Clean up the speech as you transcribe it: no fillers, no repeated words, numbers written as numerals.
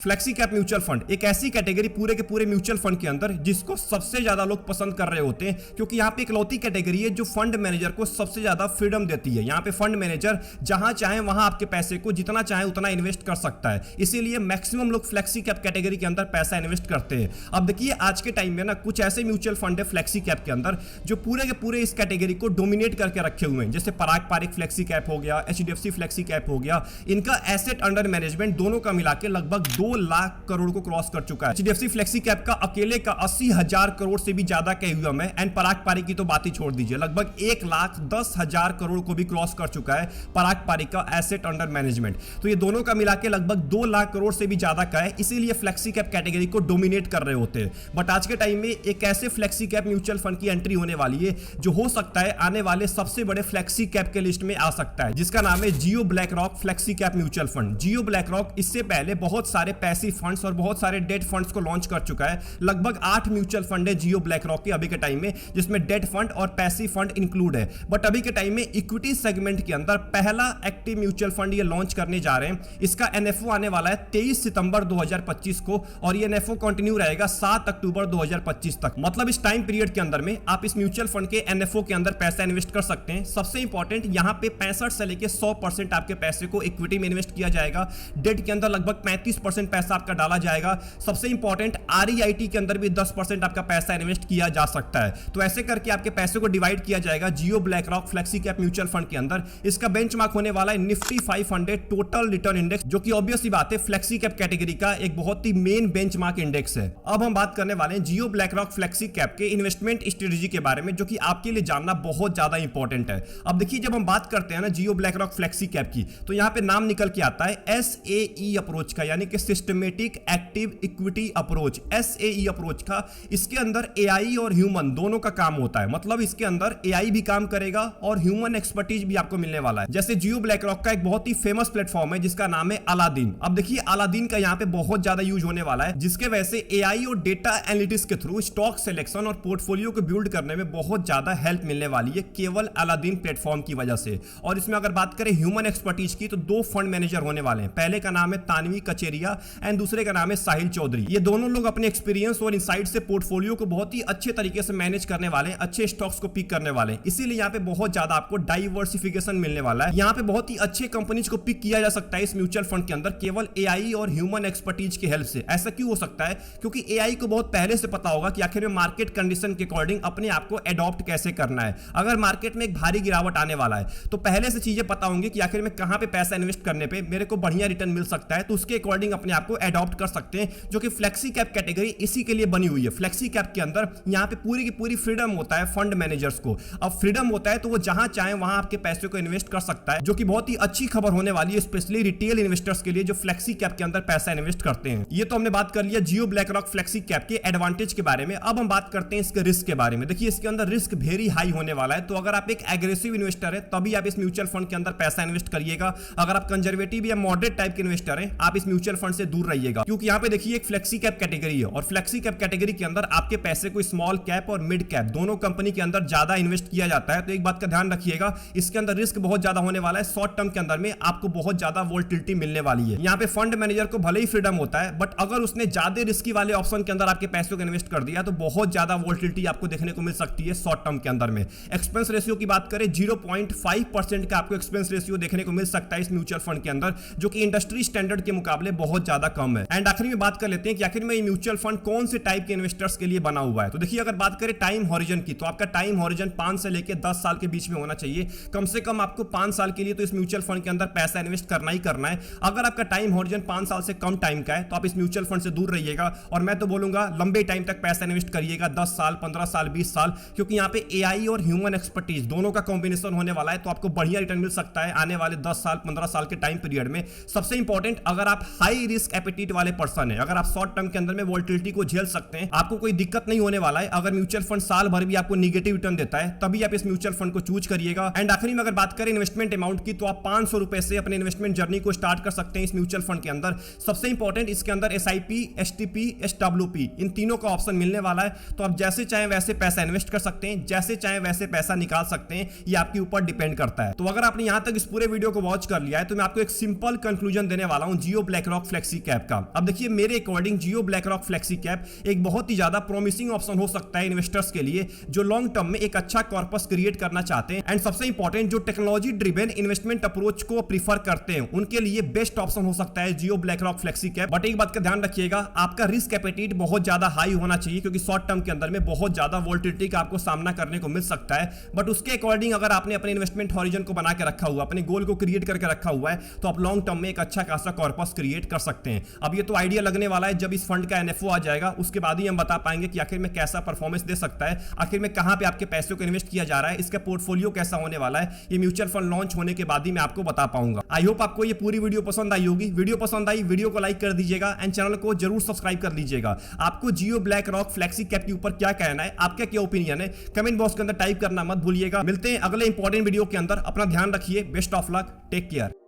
Flexi cap mutual fund एक ऐसी category पूरे के पूरे म्यूचुअल फंड के अंदर जिसको सबसे ज्यादा लोग पसंद कर रहे होते हैं, क्योंकि यहाँ पे इकलौती कैटेगरी है जो फंड मैनेजर को सबसे ज्यादा फ्रीडम देती है। यहाँ पे फंड मैनेजर जहां चाहे वहां आपके पैसे को जितना चाहे उतना इन्वेस्ट कर सकता है, इसीलिए मैक्सिमम लोग फ्लेक्सी कैप कैटेगरी के अंदर पैसा इन्वेस्ट करते हैं। अब देखिए आज के टाइम में ना कुछ ऐसे म्यूचुअल फंड है फ्लेक्सी कैप के अंदर जो पूरे के पूरे इस कैटेगरी को डोमिनेट करके रखे हुए हैं, जैसे पराग पारिक फ्लेक्सी कैप हो गया, HDFC फ्लेक्सी कैप हो गया। इनका एसेट अंडर मैनेजमेंट दोनों का मिला के लगभग 2 लाख करोड़ को क्रॉस कर चुका है। HDFC फ्लेक्सी कैप का अकेले का 80,000 करोड़ से भी ज्यादा का AUM है। एंड पराग पारिक की तो बात ही छोड़ दीजिए, लगभग 1,10,000 करोड़ को भी क्रॉस कर चुका है पराग पारिक का एसेट अंडर मैनेजमेंट। तो ये दोनों का मिला के लगभग 2 लाख करोड़ से भी ज्यादा का है, इसीलिए फ्लेक्सी कैप कैटेगरी को डोमिनेट कर रहे होते हैं। बट आज के टाइम में एक ऐसे फ्लेक्सी कैप म्यूचुअल फंड की एंट्री होने वाली है जो हो सकता है आने वाले सबसे बड़े फ्लेक्सी कैप के लिस्ट में आ सकता है, जिसका नाम है Jio BlackRock flexi cap mutual fund. Jio BlackRock इससे पहले बहुत सारे पैसिव फंड्स और बहुत सारे डेट फंड्स को लॉन्च कर चुका है। लगभग 8 म्यूचुअल फंड है जियो ब्लैक रॉक के अभी के टाइम में, जिसमें डेट फंड और पैसिव फंड इंक्लूड है। बट अभी के टाइम में इक्विटी सेगमेंट के अंदर पहला एक्टिव म्यूचुअल फंड ये लॉन्च करने जा रहे हैं। इसका NFO आने वाला है 23 सितंबर 2025 को और ये NFO कंटिन्यू रहेगा 7 अक्टूबर 2025 तक। मतलब इस टाइम पीरियड के अंदर में आप इस म्यूचुअल फंड के NFO के अंदर पैसा इन्वेस्ट कर सकते हैं। सबसे इंपॉर्टेंट यहाँ पे 65 से लेकर 100% आपके पैसे को इक्विटी में इन्वेस्ट किया जाएगा। डेट के अंदर लगभग 35% पैसा आपका डाला जाएगा। सबसे इंपॉर्टेंट REIT के अंदर भी 10% आपका पैसा इन्वेस्ट किया जा सकता है। तो ऐसे करके आपके पैसे को डिवाइड किया जाएगा Jio BlackRock flexi cap mutual fund के अंदर। इसका बेंचमार्क होने वाला है निफ्टी 500 टोटल रिटर्न इंडेक्स, जो कि ऑब्वियस सी बात है फ्लेक्सी कैप कैटेगरी का एक बहुत ही मेन बेंचमार्क इंडेक्स है। अब हम बात करने वाले हैं जियो ब्लैक रॉक फ्लेक्सी कैप के इन्वेस्टमेंट स्ट्रेटजी के बारे में, जो कि आपके लिए जानना बहुत ज्यादा इंपॉर्टेंट है। अब देखिए जब हम बात करते हैं ना जियो ब्लैक रॉक फ्लेक्सी कैप की, तो यहां पे नाम निकल के आता है SAE अप्रोच का, यानी कि systematic active equity approach, SAE approach का। इसके अंदर AI और ह्यूमन दोनों का काम होता है, मतलब इसके अंदर AI भी काम करेगा और ह्यूमन एक्सपर्टीज भी आपको मिलने वाला है। जैसे जियो ब्लैक रॉक का एक बहुत ही फेमस प्लेटफॉर्म है जिसका नाम है अलादीन। अब देखिए अलादीन का यहाँ पे बहुत ज्यादा यूज होने वाला है, जिसके वजह से AI और डेटा एनालिटिक्स के थ्रू स्टॉक सिलेक्शन और पोर्टफोलियो को बिल्ड करने में बहुत ज्यादा हेल्प मिलने वाली है केवल अलादीन प्लेटफॉर्म की वजह से। और इसमें अगर बात करें ह्यूमन एक्सपर्टीज की, तो 2 फंड मैनेजर होने वाले हैं। पहले का नाम है तानवी कचेरिया एंड दूसरे का नाम है साहिल चौधरी। ये दोनों लोग अपने एक्सपीरियंस और इनसाइट से पोर्टफोलियो को बहुत ही अच्छे तरीके से मैनेज करने वाले हैं, अच्छे स्टॉक्स को पिक करने वाले हैं। इसीलिए यहाँ पे बहुत ज्यादा आपको डाइवर्सिफिकेशन मिलने वाला है। यहाँ पे बहुत ही अच्छे कंपनीज को पिक किया जा सकता है इस म्यूचुअल फंड के अंदर केवल AI और ह्यूमन एक्सपर्टीज की हेल्प से। ऐसा क्यों हो सकता है? क्योंकि AI को बहुत पहले से पता होगा कि आखिर में मार्केट कंडीशन के अकॉर्डिंग अपने आप को एडॉप्ट कैसे करना है। अगर मार्केट में एक भारी गिरावट आने वाला है तो पहले से चीजें पता होंगी कि आखिर में कहां पे पैसा इन्वेस्ट करने पे मेरे को बढ़िया रिटर्न मिल सकता है, तो उसके अकॉर्डिंग अपने आप को एडॉप्ट कर सकते हैं, जो कि फ्लेक्सी कैप कैटेगरी इसी के लिए बनी हुई है। फ्लेक्सी कैप के अंदर यहाँ पे पूरी की पूरी फ्रीडम होता है फंड मैनेजर्स को। अब फ्रीडम होता है तो वो जहां चाहे वहां आपके पैसे को इन्वेस्ट कर सकता है, जो कि बहुत ही अच्छी खबर होने वाली है स्पेशली रिटेल इन्वेस्टर्स के लिए जो फ्लेक्सी कैप के अंदर पैसा इन्वेस्ट करते हैं। ये तो हमने बात कर लिया जियो ब्लैक रॉक फ्लेक्सी कैप के एडवांटेज के बारे में। अब हम बात करते हैं इसके रिस्क के बारे में। देखिए इसके अंदर रिस्क वेरी हाई होने वाला है, तो अगर आप एक एग्रेसिव इन्वेस्टर है तभी आप इस म्यूचुअल फंड के अंदर पैसा इन्वेस्ट करिएगा। अगर आप कंजर्वेटिव या मॉडरेट टाइप के इन्वेस्टर हैं, आप इस म्यूचुअल फंड से दूर रहिएगा, क्योंकि यहाँ पे देखिए एक फ्लेक्सी कैप कैटेगरी है और फ्लेक्सी कैप कैटेगरी के अंदर आपके पैसे को स्मॉल कैप और मिड कैप दोनों कंपनी के अंदर ज्यादा इन्वेस्ट किया जाता है। तो एक बात का ध्यान रखिएगा, इसके अंदर रिस्क बहुत ज्यादा होने वाला है। शॉर्ट टर्म के अंदर में आपको बहुत ज्यादा वोलेटिलिटी मिलने वाली है। यहाँ पे फंड मैनेजर को भले ही फ्रीडम होता है, बट अगर उसने ज्यादा रिस्की वाले ऑप्शन के अंदर आपके पैसों को इन्वेस्ट कर दिया तो बहुत ज्यादा वोलेटिलिटी आपको देखने को मिल सकती है शॉर्ट टर्म के अंदर में। एक्सपेंस रेशियो की बात करें 0.5% का आपको एक्सपेंस रेशियो देखने को मिल सकता है इस म्यूचुअल फंड के अंदर, जो कि इंडस्ट्री स्टैंडर्ड के मुकाबले बहुत ज्यादा कम है। एंड आखिर में बात कर लेते हैं कि आखिर में ये म्यूचुअल फंड कौन से टाइप के इन्वेस्टर्स के लिए बना हुआ है। तो देखिए अगर बात करें टाइम हॉरिजन की, तो आपका टाइम हॉरिजन 5 से लेकर 10 साल के बीच में होना चाहिए। कम से कम आपको 5 साल के लिए तो इस म्यूचुअल फंड के अंदर पैसा इन्वेस्ट करना ही करना है। अगर आपका टाइम हॉरिजन 5 साल से कम टाइम का है तो आप इस म्यूचुअल फंड से दूर रहिएगा। और मैं तो बोलूंगा लंबे टाइम तक पैसा इन्वेस्ट करिएगा, 10 साल, 15 साल, 20 साल, क्योंकि यहाँ पे AI और ह्यूमन एक्सपर्टीज दोनों का कॉम्बिनेशन होने वाला है, तो आपको बढ़िया रिटर्न मिल सकता है आने वाले 10 साल, 15 साल के टाइम पीरियड में। सबसे इंपॉर्टेंट, अगर आप हाई रिस्क एपेटाइट वाले पर्सन है, अगर आप शॉर्ट टर्म के अंदर में वोलेटिलिटी को झेल सकते हैं, आपको कोई दिक्कत नहीं होने वाला है। अगर म्यूचुअल फंड साल भर भी आपको नेगेटिव रिटर्न देता है तभी आप इस म्यूचुअल फंड को चूज करिएगा। एंड आखिरी में अगर बात करें इन्वेस्टमेंट अमाउंट की, तो आप 500 रुपए से अपने इन्वेस्टमेंट जर्नी को स्टार्ट कर सकते हैं इस म्यूचुअल फंड के अंदर। सबसे इंपॉर्टेंट, इसके अंदर SIP, STP, SWP इन तीनों का ऑप्शन मिलने वाला है, तो आप जैसे चाहे वैसे पैसा इन्वेस्ट कर सकते हैं, जैसे चाहे वैसे पैसा निकाल सकते हैं, ये आपके ऊपर डिपेंड करता है। तो अगर आपने यहां तक इस पूरे वीडियो को वॉच कर लिया है तो मैं आपको एक सिंपल कंक्लूजन देने वाला हूं Jio BlackRock flexi flexi cap का। अब देखिए मेरे according Jio BlackRock flexi cap एक बहुत ही ज्यादा प्रॉमिसिंग ऑप्शन हो सकता है इन्वेस्टर्स के लिए जो लॉन्ग टर्म में एक अच्छा कॉर्पस क्रिएट करना चाहते हैं, एंड सबसे इंपॉर्टेंट जो टेक्नोलॉजी ड्रिवन इन्वेस्टमेंट अप्रोच को प्रीफर करते हैं उनके लिए बेस्ट ऑप्शन हो सकता है Jio BlackRock flexi cap. But एक बात का ध्यान रखिएगा, आपका रिस्क एपेटाइट बहुत ज्यादा हाई होना चाहिए क्योंकि शॉर्ट टर्म के अंदर में बहुत ज्यादा वोलेटिलिटी का आपको सामना करने को मिल सकता है। बट उसके अकॉर्डिंग अगर आपने अपने इन्वेस्टमेंट हॉरिजन को बना के रखा हुआ, अपने गोल को क्रिएट करके रखा हुआ है, तो आप लॉन्ग टर्म में एक अच्छा खासा कॉर्पस क्रिएट कर सकते हैं। अब ये तो आइडिया लगने वाला है जब इस फंड का एनएफओ आ जाएगा, उसके बाद ही हम बता पाएंगे कि आखिर में कैसा परफॉर्मेंस दे सकता है, आखिर में कहां पे आपके पैसों को इन्वेस्ट किया जा रहा है, इसका पोर्टफोलियो कैसा होने वाला है। ये म्यूचुअल फंड लॉन्च होने के बाद ही मैं आपको बता पाऊंगा। आई होप आपको ये पूरी वीडियो पसंद आई होगी। वीडियो पसंद आई वीडियो को लाइक कर दीजिएगा एंड चैनल को जरूर सब्सक्राइब कर लीजिएगा। आपको जियो ब्लैक रॉक फ्लेक्सी कैप के ऊपर क्या कहना है, आपका क्या ओपिनियन है, कमेंट बॉक्स के अंदर टाइप करना मत भूलिएगा। मिलते हैं अगले इंपॉर्टेंट वीडियो के अंदर। अपना ध्यान रखिए। Best of luck, take care.